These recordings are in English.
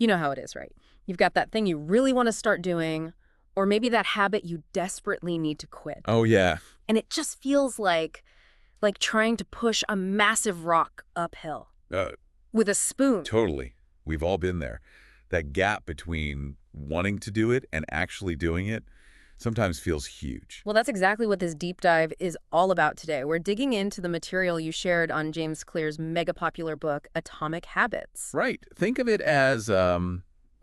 You know how it is, right? You've got that thing you really want to start doing, or maybe that habit you desperately need to quit. Oh, yeah. And it just feels like trying to push a massive rock uphill Uh, with a spoon. Totally. We've all been there. That gap between wanting to do it and actually doing it sometimes feels huge. Well, that's exactly what this deep dive is all about today. We're digging into the material you shared on James Clear's mega popular book, Atomic Habits. Right. Think of it as a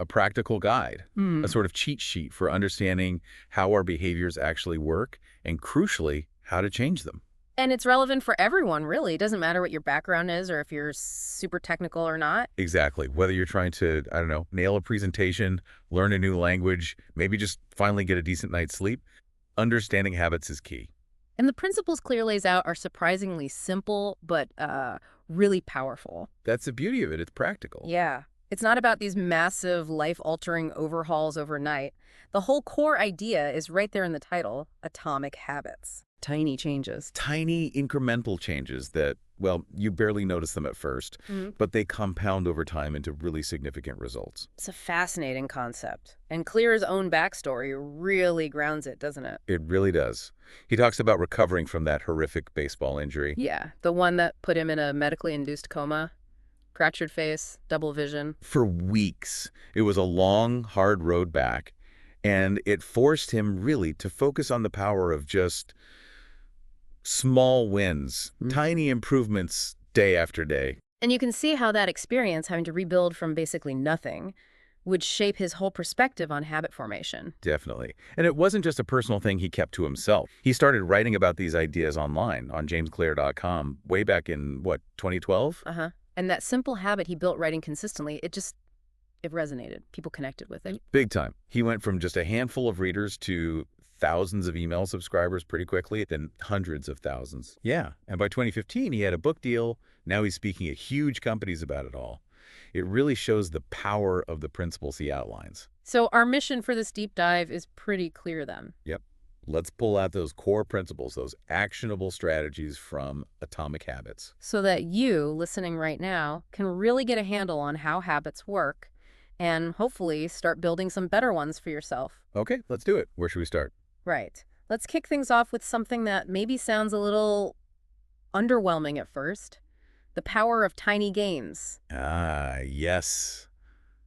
practical guide, Hmm. a sort of cheat sheet for understanding how our behaviors actually work and, crucially, how to change them. And it's relevant for everyone, really. It doesn't matter what your background is or if you're super technical or not. Exactly. Whether you're trying to, I don't know, nail a presentation, learn a new language, maybe just finally get a decent night's sleep, understanding habits is key. And the principles Clear lays out are surprisingly simple, but really powerful. That's the beauty of it. It's practical. Yeah. It's not about these massive, life-altering overhauls overnight. The whole core idea is right there in the title, Atomic Habits. Tiny changes. Tiny incremental changes that, well, you barely notice them at first, but they compound over time into really significant results. It's a fascinating concept. And Clear's own backstory really grounds it, doesn't it? It really does. He talks about recovering from that horrific baseball injury. Yeah, the one that put him in a medically induced coma. Fractured face, double vision. For weeks, it was a long, hard road back, and it forced him really to focus on the power of just small wins, tiny improvements day after day. And you can see how that experience, having to rebuild from basically nothing, would shape his whole perspective on habit formation. Definitely. And it wasn't just a personal thing he kept to himself. He started writing about these ideas online on jamesclear.com way back in, 2012? Uh-huh. And that simple habit he built writing consistently, it resonated. People connected with it. Big time. He went from just a handful of readers to thousands of email subscribers pretty quickly, then hundreds of thousands. Yeah, and by 2015, he had a book deal. Now he's speaking at huge companies about it all. It really shows the power of the principles he outlines. So our mission for this deep dive is pretty clear then. Yep. Let's pull out those core principles, those actionable strategies from Atomic Habits. So that you, listening right now, can really get a handle on how habits work and hopefully start building some better ones for yourself. Okay, let's do it. Where should we start? Right. Let's kick things off with something that maybe sounds a little underwhelming at first. The power of tiny gains. Ah, yes.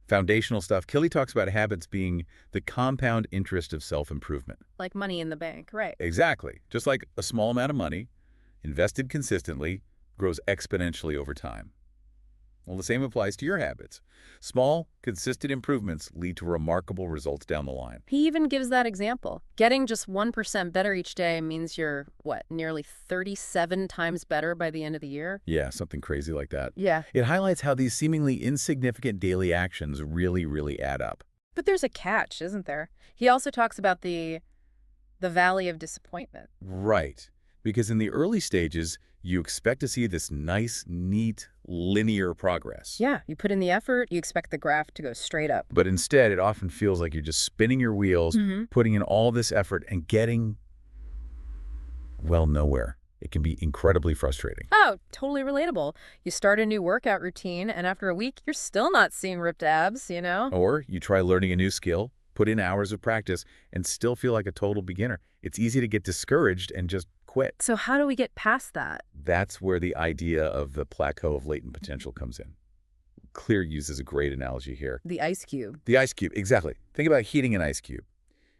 Foundational stuff. Kelly talks about habits being the compound interest of self-improvement. Like money in the bank, right. Exactly. Just like a small amount of money, invested consistently, grows exponentially over time. Well, the same applies to your habits. Small, consistent improvements lead to remarkable results down the line. He even gives that example. Getting just 1% better each day means you're, nearly 37 times better by the end of the year? Yeah, something crazy like that. Yeah. It highlights how these seemingly insignificant daily actions really add up. But there's a catch, isn't there? He also talks about the valley of disappointment. Right. Because in the early stages, you expect to see this nice, neat, linear progress. Yeah, you put in the effort, you expect the graph to go straight up. But instead, it often feels like you're just spinning your wheels, putting in all this effort, and getting, well, nowhere. It can be incredibly frustrating. Oh, totally relatable. You start a new workout routine, and after a week, you're still not seeing ripped abs, you know? Or you try learning a new skill, put in hours of practice, and still feel like a total beginner. It's easy to get discouraged and just quit. So how do we get past that? That's where the idea of the plateau of latent potential comes in. Clear uses a great analogy here. The ice cube. The ice cube, exactly. Think about heating an ice cube.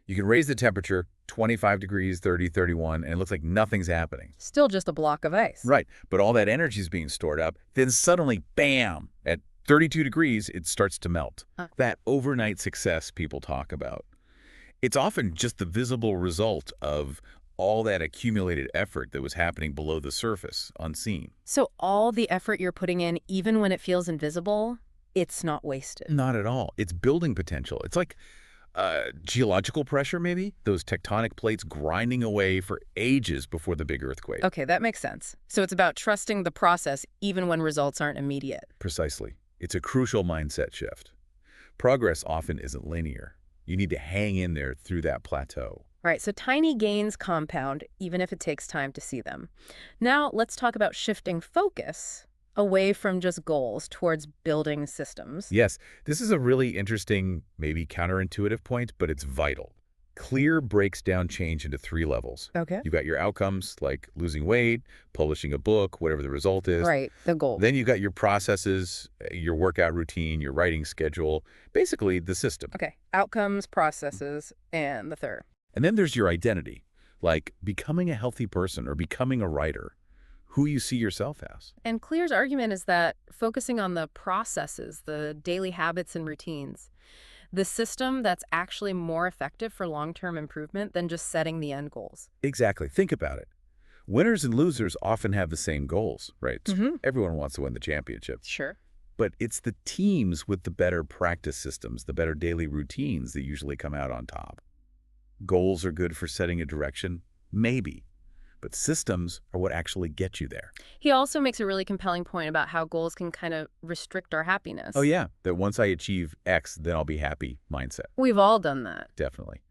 You can raise the temperature 25 degrees, 30, 31, and it looks like nothing's happening. Still just a block of ice. Right, but all that energy is being stored up. Then suddenly, bam, at 32 degrees, it starts to melt. That overnight success people talk about. It's often just the visible result of all that accumulated effort that was happening below the surface, unseen. So all the effort you're putting in, even when it feels invisible, it's not wasted. Not at all. It's building potential. It's like geological pressure, maybe? Those tectonic plates grinding away for ages before the big earthquake. Okay, that makes sense. So it's about trusting the process even when results aren't immediate. Precisely. It's a crucial mindset shift. Progress often isn't linear. You need to hang in there through that plateau. Right, so tiny gains compound, even if it takes time to see them. Now, let's talk about shifting focus Away from just goals towards building systems. Yes, this is a really interesting, maybe counterintuitive point, but it's vital. Clear breaks down change into 3 levels. Okay. You've got your outcomes, like losing weight, publishing a book, whatever the result is. Right, the goal. Then you've got your processes, your workout routine, your writing schedule, basically the system. Okay, outcomes, processes, and the third. And then there's your identity, like becoming a healthy person or becoming a writer, who you see yourself as. And Clear's argument is that focusing on the processes, the daily habits and routines, the system that's actually more effective for long-term improvement than just setting the end goals. Exactly. Think about it. Winners and losers often have the same goals, right? Everyone wants to win the championship. Sure. But it's the teams with the better practice systems, the better daily routines that usually come out on top. Goals are good for setting a direction, maybe. But systems are what actually get you there. He also makes a really compelling point about how goals can kind of restrict our happiness. Oh, yeah. That once I achieve X, then I'll be happy mindset. We've all done that. Definitely.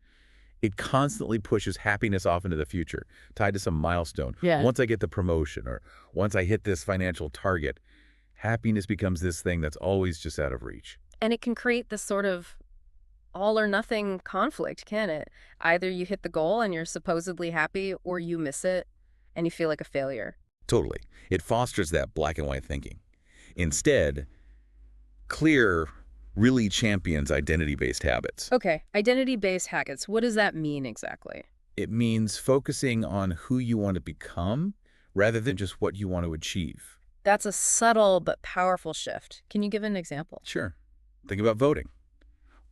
It constantly pushes happiness off into the future, tied to some milestone. Yeah. Once I get the promotion or once I hit this financial target, happiness becomes this thing that's always just out of reach. And it can create this sort of all or nothing conflict, can it? Either you hit the goal and you're supposedly happy, or you miss it and you feel like a failure. Totally. It fosters that black and white thinking. Instead, Clear really champions identity-based habits. Okay, identity-based habits. What does that mean exactly? It means focusing on who you want to become rather than just what you want to achieve. That's a subtle but powerful shift. Can you give an example? Sure. Think about voting.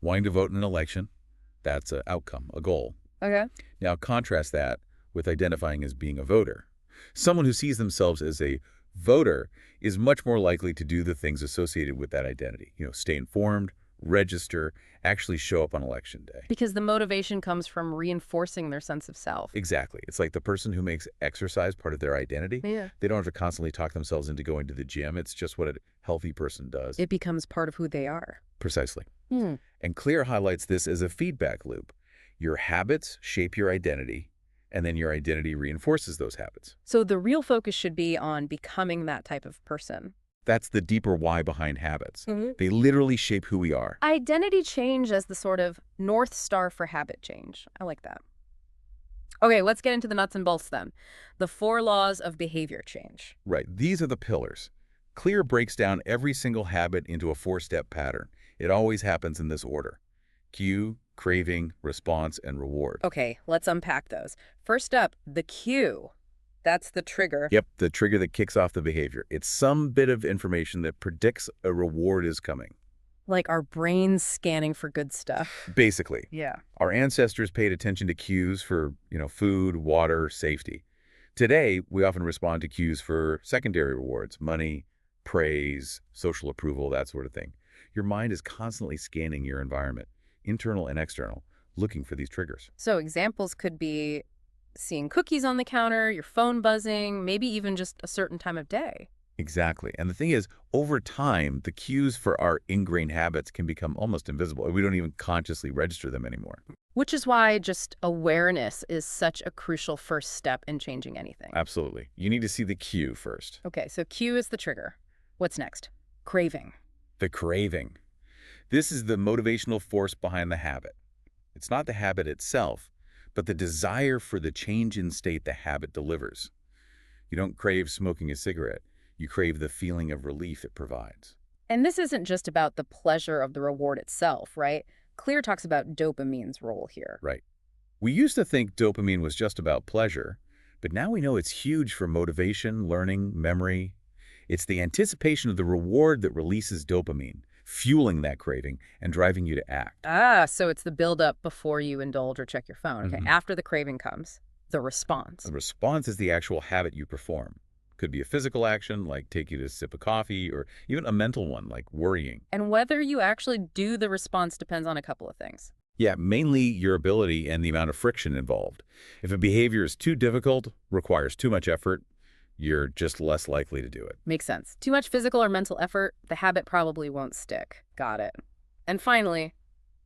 Wanting to vote in an election, that's an outcome, a goal. Okay. Now contrast that with identifying as being a voter. Someone who sees themselves as a voter is much more likely to do the things associated with that identity. Stay informed, register, actually show up on election day. Because the motivation comes from reinforcing their sense of self. Exactly. It's like the person who makes exercise part of their identity. Yeah. They don't have to constantly talk themselves into going to the gym. It's just what a healthy person does. It becomes part of who they are. Precisely. And Clear highlights this as a feedback loop. Your habits shape your identity, and then your identity reinforces those habits. So the real focus should be on becoming that type of person. That's the deeper why behind habits. They literally shape who we are. Identity change as the sort of North Star for habit change. I like that. Okay, let's get into the nuts and bolts then. The 4 laws of behavior change. Right. These are the pillars. Clear breaks down every single habit into a 4-step pattern. It always happens in this order: cue, craving, response, and reward. Okay, let's unpack those. First up, the cue. That's the trigger. Yep, the trigger that kicks off the behavior. It's some bit of information that predicts a reward is coming. Like our brains scanning for good stuff. Basically. Yeah. Our ancestors paid attention to cues for, food, water, safety. Today, we often respond to cues for secondary rewards: money, praise, social approval, that sort of thing. Your mind is constantly scanning your environment, internal and external, looking for these triggers. So examples could be seeing cookies on the counter, your phone buzzing, maybe even just a certain time of day. Exactly. And the thing is, over time, the cues for our ingrained habits can become almost invisible. We don't even consciously register them anymore. Which is why just awareness is such a crucial first step in changing anything. Absolutely. You need to see the cue first. Okay, so cue is the trigger. What's next? Craving. The craving. This is the motivational force behind the habit. It's not the habit itself, but the desire for the change in state the habit delivers. You don't crave smoking a cigarette. You crave the feeling of relief it provides. And this isn't just about the pleasure of the reward itself, right? Clear talks about dopamine's role here. Right. We used to think dopamine was just about pleasure, but now we know it's huge for motivation, learning, memory. It's the anticipation of the reward that releases dopamine, fueling that craving and driving you to act. Ah, so it's the build-up before you indulge or check your phone. Okay, after the craving comes, the response. The response is the actual habit you perform. Could be a physical action, like take you to sip a coffee, or even a mental one, like worrying. And whether you actually do the response depends on a couple of things. Yeah, mainly your ability and the amount of friction involved. If a behavior is too difficult, requires too much effort, you're just less likely to do it. Makes sense. Too much physical or mental effort, the habit probably won't stick. Got it. And finally,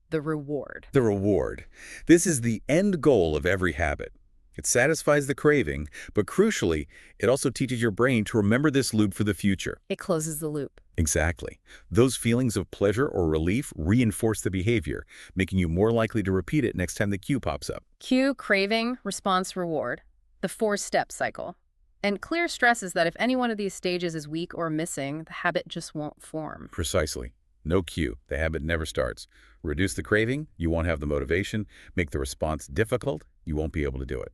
the reward. The reward. This is the end goal of every habit. It satisfies the craving, but crucially, it also teaches your brain to remember this loop for the future. It closes the loop. Exactly. Those feelings of pleasure or relief reinforce the behavior, making you more likely to repeat it next time the cue pops up. Cue, craving, response, reward. The four-step cycle. And Clear stresses that if any one of these stages is weak or missing, the habit just won't form. Precisely. No cue. The habit never starts. Reduce the craving, you won't have the motivation. Make the response difficult, you won't be able to do it.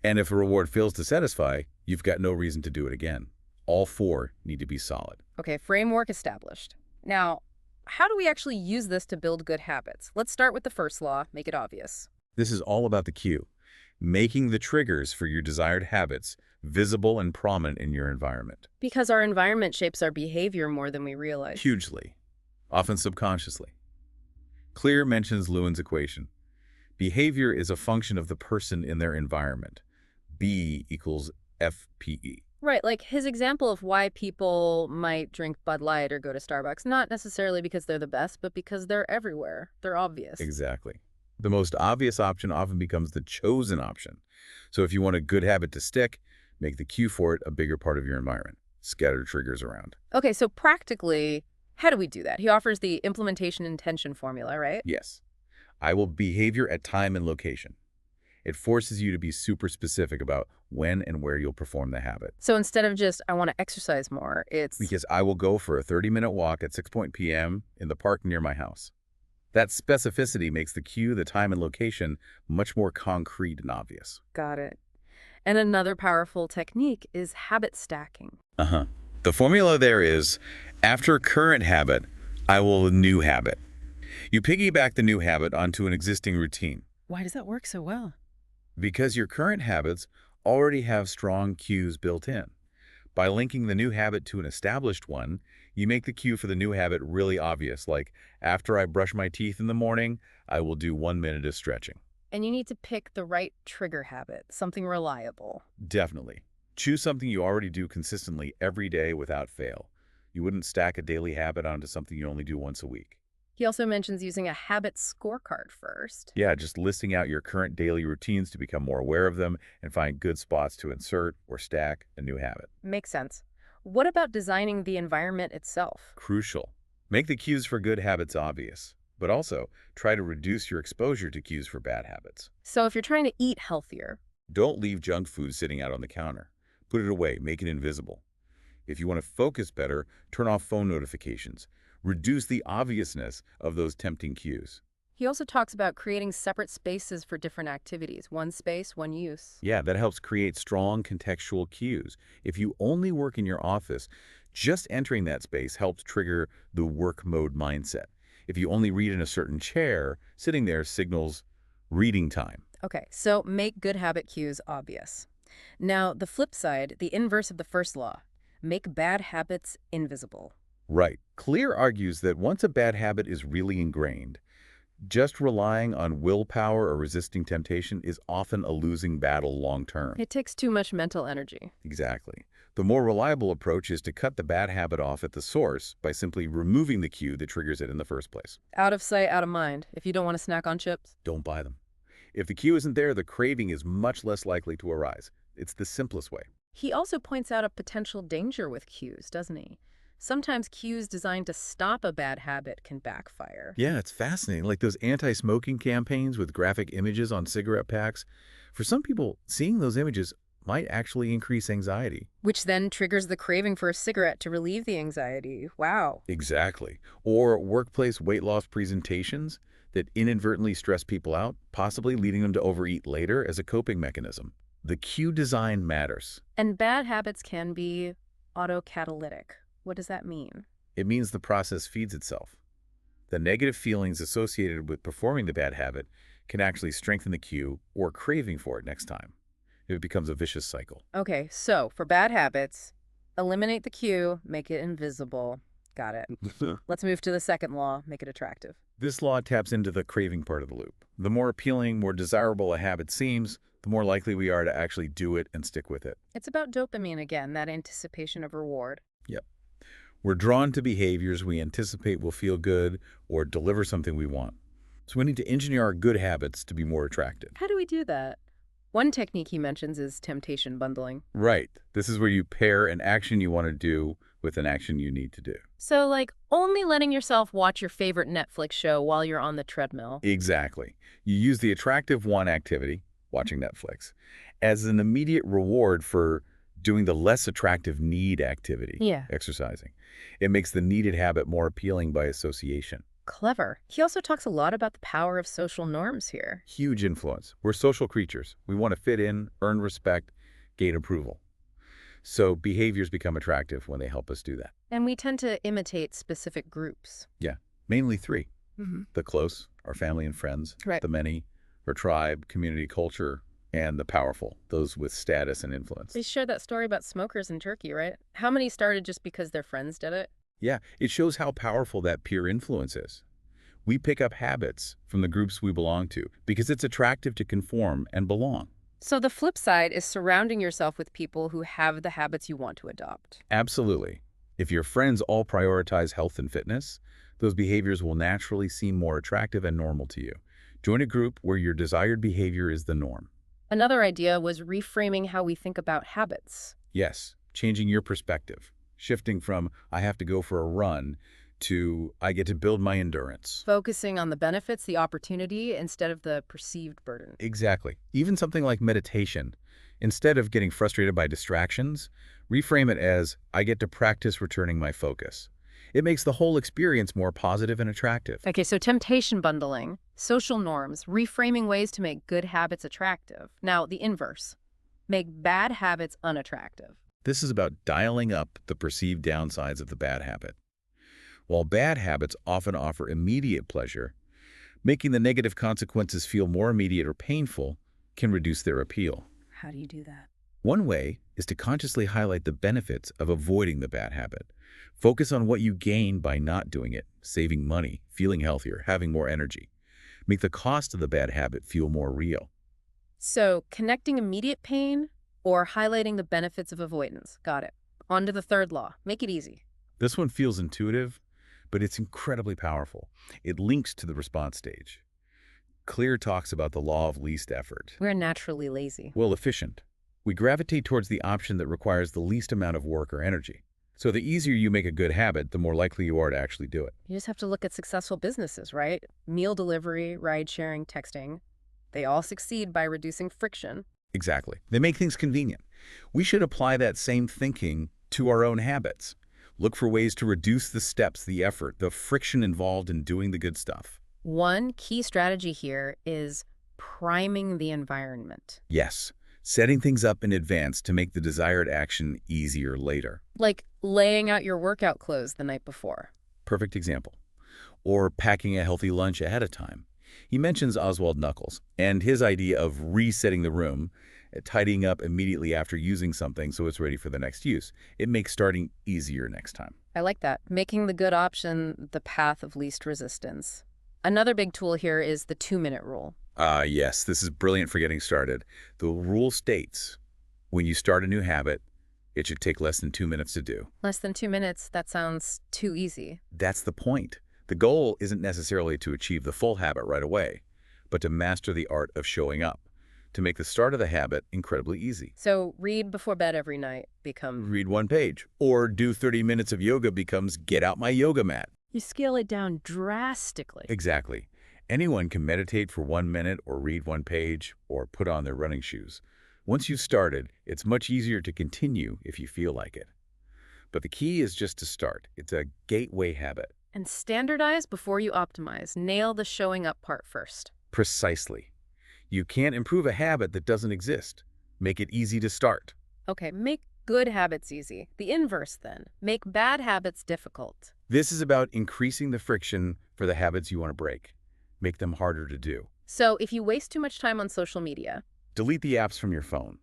And if a reward fails to satisfy, you've got no reason to do it again. All four need to be solid. Okay, framework established. Now, how do we actually use this to build good habits? Let's start with the first law, make it obvious. This is all about the cue, making the triggers for your desired habits visible and prominent in your environment. Because our environment shapes our behavior more than we realize. Hugely, often subconsciously. Clear mentions Lewin's equation. Behavior is a function of the person in their environment. B equals FPE. Right, like his example of why people might drink Bud Light or go to Starbucks, not necessarily because they're the best, but because they're everywhere. They're obvious. Exactly. The most obvious option often becomes the chosen option. So if you want a good habit to stick, make the cue for it a bigger part of your environment. Scatter triggers around. Okay, so practically, how do we do that? He offers the implementation intention formula, right? Yes. I will behavior at time and location. It forces you to be super specific about when and where you'll perform the habit. So instead of just, I want to exercise more, it's... Because I will go for a 30-minute walk at 6 p.m. in the park near my house. That specificity makes the cue, the time, and location much more concrete and obvious. Got it. And another powerful technique is habit stacking. The formula there is, after current habit, I will new habit. You piggyback the new habit onto an existing routine. Why does that work so well? Because your current habits already have strong cues built in. By linking the new habit to an established one, you make the cue for the new habit really obvious, like, after I brush my teeth in the morning, I will do 1 minute of stretching. And you need to pick the right trigger habit, something reliable. Definitely. Choose something you already do consistently every day without fail. You wouldn't stack a daily habit onto something you only do once a week. He also mentions using a habit scorecard first. Yeah, just listing out your current daily routines to become more aware of them and find good spots to insert or stack a new habit. Makes sense. What about designing the environment itself? Crucial. Make the cues for good habits obvious, but also try to reduce your exposure to cues for bad habits. So if you're trying to eat healthier, Don't leave junk food sitting out on the counter. Put it away, make it invisible. If you want to focus better, turn off phone notifications. Reduce the obviousness of those tempting cues. he also talks about creating separate spaces for different activities. One space, one use. Yeah, that helps create strong contextual cues. If you only work in your office, just entering that space helps trigger the work mode mindset. If you only read in a certain chair, sitting there signals reading time. Okay, so make good habit cues obvious. Now, the flip side, the inverse of the first law, make bad habits invisible. Right. Clear argues that once a bad habit is really ingrained, just relying on willpower or resisting temptation is often a losing battle long term. It takes too much mental energy. Exactly. The more reliable approach is to cut the bad habit off at the source by simply removing the cue that triggers it in the first place. Out of sight, out of mind. If you don't want to snack on chips. Don't buy them. If the cue isn't there, the craving is much less likely to arise. It's the simplest way. He also points out a potential danger with cues, doesn't he? Sometimes cues designed to stop a bad habit can backfire. Yeah, it's fascinating. Like those anti-smoking campaigns with graphic images on cigarette packs. For some people, seeing those images might actually increase anxiety. Which then triggers the craving for a cigarette to relieve the anxiety. Wow. Exactly. Or workplace weight loss presentations that inadvertently stress people out, possibly leading them to overeat later as a coping mechanism. The cue design matters. And bad habits can be autocatalytic. What does that mean? It means the process feeds itself. The negative feelings associated with performing the bad habit can actually strengthen the cue or craving for it next time. It becomes a vicious cycle. Okay, so for bad habits, eliminate the cue, make it invisible. Got it. Let's move to the second law, make it attractive. This law taps into the craving part of the loop. The more appealing, more desirable a habit seems, the more likely we are to actually do it and stick with it. It's about dopamine again, that anticipation of reward. Yep. We're drawn to behaviors we anticipate will feel good or deliver something we want. So we need to engineer our good habits to be more attractive. How do we do that? One technique he mentions is temptation bundling. Right. This is where you pair an action you want to do with an action you need to do. So, like, only letting yourself watch your favorite Netflix show while you're on the treadmill. Exactly. You use the attractive one activity, watching Netflix, as an immediate reward for doing the less attractive need activity, Yeah. exercising. It makes the needed habit more appealing by association. Clever. He also talks a lot about the power of social norms here. Huge influence. We're social creatures. We want to fit in, earn respect, gain approval. So behaviors become attractive when they help us do that. And we tend to imitate specific groups. Yeah, mainly three. Mm-hmm. The close, our family and friends. Right. The many, our tribe, community, culture. And the powerful, those with status and influence. We shared that story about smokers in Turkey, right? How many started just because their friends did it? Yeah, it shows how powerful that peer influence is. We pick up habits from the groups we belong to because it's attractive to conform and belong. So the flip side is surrounding yourself with people who have the habits you want to adopt. Absolutely. If your friends all prioritize health and fitness, those behaviors will naturally seem more attractive and normal to you. Join a group where your desired behavior is the norm. Another idea was reframing how we think about habits. Yes, changing your perspective, shifting from I have to go for a run to I get to build my endurance. Focusing on the benefits, the opportunity, instead of the perceived burden. Exactly. Even something like meditation. Instead of getting frustrated by distractions, reframe it as I get to practice returning my focus. It makes the whole experience more positive and attractive. Okay, so temptation bundling, social norms, reframing ways to make good habits attractive. Now, the inverse. Make bad habits unattractive. This is about dialing up the perceived downsides of the bad habit. While bad habits often offer immediate pleasure, making the negative consequences feel more immediate or painful can reduce their appeal. How do you do that? One way is to consciously highlight the benefits of avoiding the bad habit. Focus on what you gain by not doing it, saving money, feeling healthier, having more energy. Make the cost of the bad habit feel more real. So, connecting immediate pain or highlighting the benefits of avoidance. Got it. On to the third law. Make it easy. This one feels intuitive, but it's incredibly powerful. It links to the response stage. Clear talks about the law of least effort. We're naturally lazy. Well, efficient. We gravitate towards the option that requires the least amount of work or energy. So the easier you make a good habit, the more likely you are to actually do it. You just have to look at successful businesses, right? Meal delivery, ride sharing, texting. They all succeed by reducing friction. Exactly. They make things convenient. We should apply that same thinking to our own habits. Look for ways to reduce the steps, the effort, the friction involved in doing the good stuff. One key strategy here is priming the environment. Yes, setting things up in advance to make the desired action easier later. Like laying out your workout clothes the night before. Perfect example. Or packing a healthy lunch ahead of time. He mentions Oswald Knuckles and his idea of resetting the room, tidying up immediately after using something so it's ready for the next use. It makes starting easier next time. I like that. Making the good option the path of least resistance. Another big tool here is the 2-minute rule. Yes, this is brilliant for getting started. The rule states, when you start a new habit, it should take less than 2 minutes to do. Less than 2 minutes, that sounds too easy. That's the point. The goal isn't necessarily to achieve the full habit right away, but to master the art of showing up, to make the start of the habit incredibly easy. So read before bed every night becomes... Read one page, or do 30 minutes of yoga becomes get out my yoga mat. You scale it down drastically. Exactly. Anyone can meditate for 1 minute or read one page or put on their running shoes. Once you've started, it's much easier to continue if you feel like it. But the key is just to start. It's a gateway habit. And standardize before you optimize. Nail the showing up part first. Precisely. You can't improve a habit that doesn't exist. Make it easy to start. Okay, make good habits easy. The inverse then. Make bad habits difficult. This is about increasing the friction for the habits you want to break. Make them harder to do. So if you waste too much time on social media, delete the apps from your phone.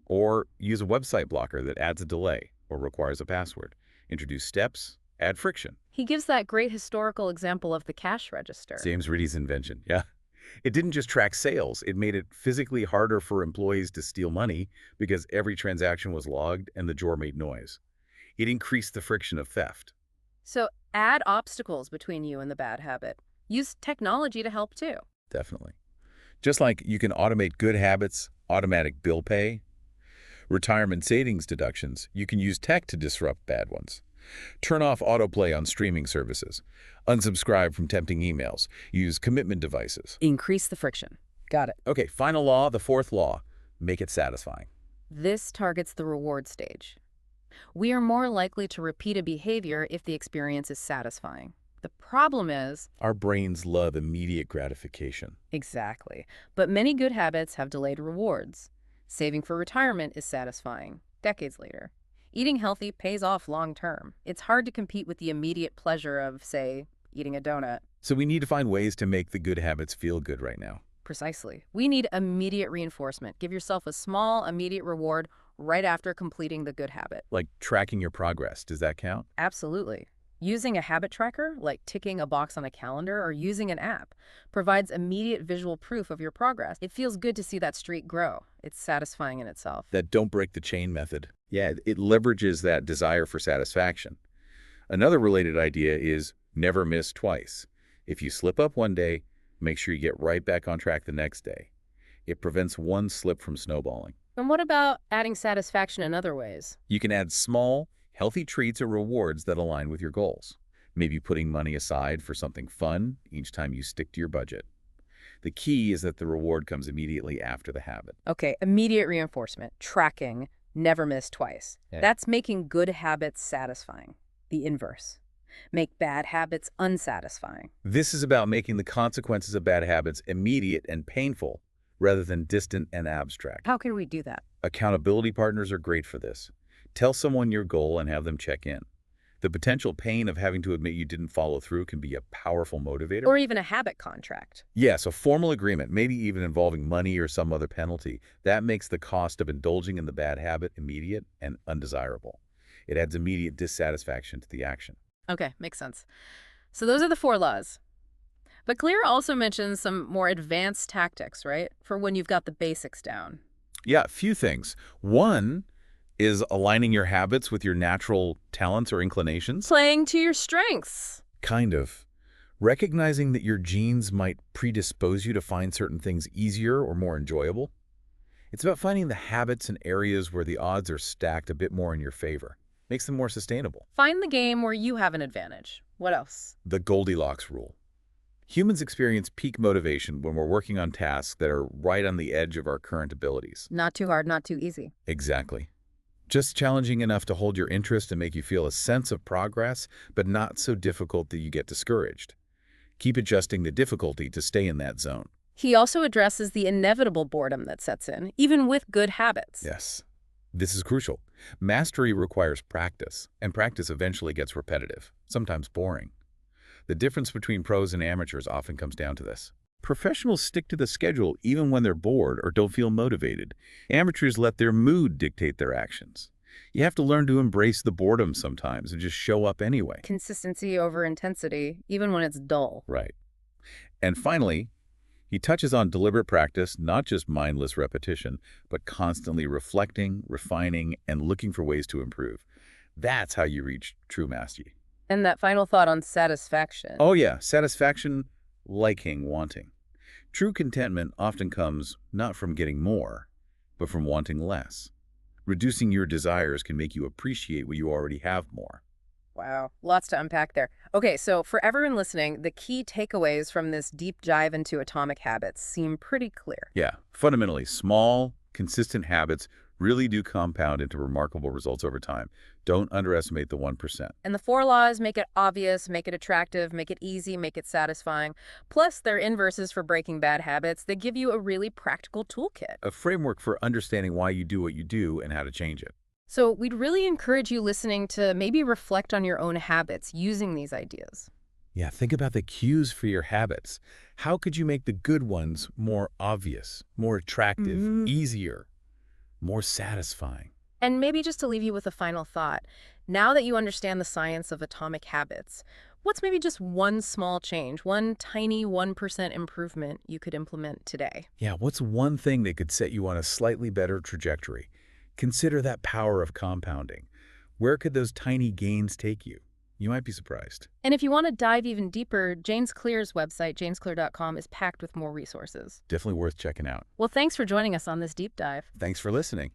Or use a website blocker that adds a delay or requires a password. Introduce steps, add friction. He gives that great historical example of the cash register. James Ritty's invention, yeah. It didn't just track sales. It made it physically harder for employees to steal money because every transaction was logged and the drawer made noise. It increased the friction of theft. So add obstacles between you and the bad habit. Use technology to help too. Definitely. Just like you can automate good habits, automatic bill pay, retirement savings deductions. You can use tech to disrupt bad ones. Turn off autoplay on streaming services. Unsubscribe from tempting emails. Use commitment devices. Increase the friction. Got it. Okay, final law, the fourth law. Make it satisfying. This targets the reward stage. We are more likely to repeat a behavior if the experience is satisfying. The problem is... Our brains love immediate gratification. Exactly. But many good habits have delayed rewards. Saving for retirement is satisfying, decades later. Eating healthy pays off long term. It's hard to compete with the immediate pleasure of, say, eating a donut. So we need to find ways to make the good habits feel good right now. Precisely. We need immediate reinforcement. Give yourself a small, immediate reward right after completing the good habit. Like tracking your progress. Does that count? Absolutely. Using a habit tracker, like ticking a box on a calendar or using an app, provides immediate visual proof of your progress. It feels good to see that streak grow. It's satisfying in itself. That don't break the chain method. Yeah, it leverages that desire for satisfaction. Another related idea is never miss twice. If you slip up one day, make sure you get right back on track the next day. It prevents one slip from snowballing. And what about adding satisfaction in other ways? You can add small, healthy treats or rewards that align with your goals. Maybe putting money aside for something fun each time you stick to your budget. The key is that the reward comes immediately after the habit. Okay, immediate reinforcement, tracking, never miss twice. Yeah. That's making good habits satisfying. The inverse. Make bad habits unsatisfying. This is about making the consequences of bad habits immediate and painful rather than distant and abstract. How can we do that? Accountability partners are great for this. Tell someone your goal and have them check in. The potential pain of having to admit you didn't follow through can be a powerful motivator. Or even a habit contract. Yes, a formal agreement, maybe even involving money or some other penalty. That makes the cost of indulging in the bad habit immediate and undesirable. It adds immediate dissatisfaction to the action. Okay, makes sense. So those are the 4 laws. But Clear also mentions some more advanced tactics, right? For when you've got the basics down. Yeah, a few things. One is aligning your habits with your natural talents or inclinations. Playing to your strengths. Kind of. Recognizing that your genes might predispose you to find certain things easier or more enjoyable. It's about finding the habits and areas where the odds are stacked a bit more in your favor. Makes them more sustainable. Find the game where you have an advantage. What else? The Goldilocks rule. Humans experience peak motivation when we're working on tasks that are right on the edge of our current abilities. Not too hard, not too easy. Exactly. Just challenging enough to hold your interest and make you feel a sense of progress, but not so difficult that you get discouraged. Keep adjusting the difficulty to stay in that zone. He also addresses the inevitable boredom that sets in, even with good habits. Yes. This is crucial. Mastery requires practice, and practice eventually gets repetitive, sometimes boring. The difference between pros and amateurs often comes down to this. Professionals stick to the schedule even when they're bored or don't feel motivated. Amateurs let their mood dictate their actions. You have to learn to embrace the boredom sometimes and just show up anyway. Consistency over intensity, even when it's dull. Right. And finally, he touches on deliberate practice, not just mindless repetition, but constantly reflecting, refining, and looking for ways to improve. That's how you reach true mastery. And that final thought on satisfaction. Oh yeah, satisfaction, liking, wanting. True contentment often comes not from getting more, but from wanting less. Reducing your desires can make you appreciate what you already have more. Wow, lots to unpack there. Okay, so for everyone listening, the key takeaways from this deep dive into atomic habits seem pretty clear. Yeah, fundamentally, small, consistent habits really do compound into remarkable results over time. Don't underestimate the 1%. And the 4 laws make it obvious, make it attractive, make it easy, make it satisfying. Plus, they're inverses for breaking bad habits that give you a really practical toolkit. A framework for understanding why you do what you do and how to change it. So we'd really encourage you listening to maybe reflect on your own habits using these ideas. Yeah, think about the cues for your habits. How could you make the good ones more obvious, more attractive, easier, more satisfying? And maybe just to leave you with a final thought, now that you understand the science of atomic habits, what's maybe just one small change, one tiny 1% improvement you could implement today? Yeah, what's one thing that could set you on a slightly better trajectory? Consider that power of compounding. Where could those tiny gains take you? You might be surprised. And if you want to dive even deeper, James Clear's website, jamesclear.com, is packed with more resources. Definitely worth checking out. Well, thanks for joining us on this deep dive. Thanks for listening.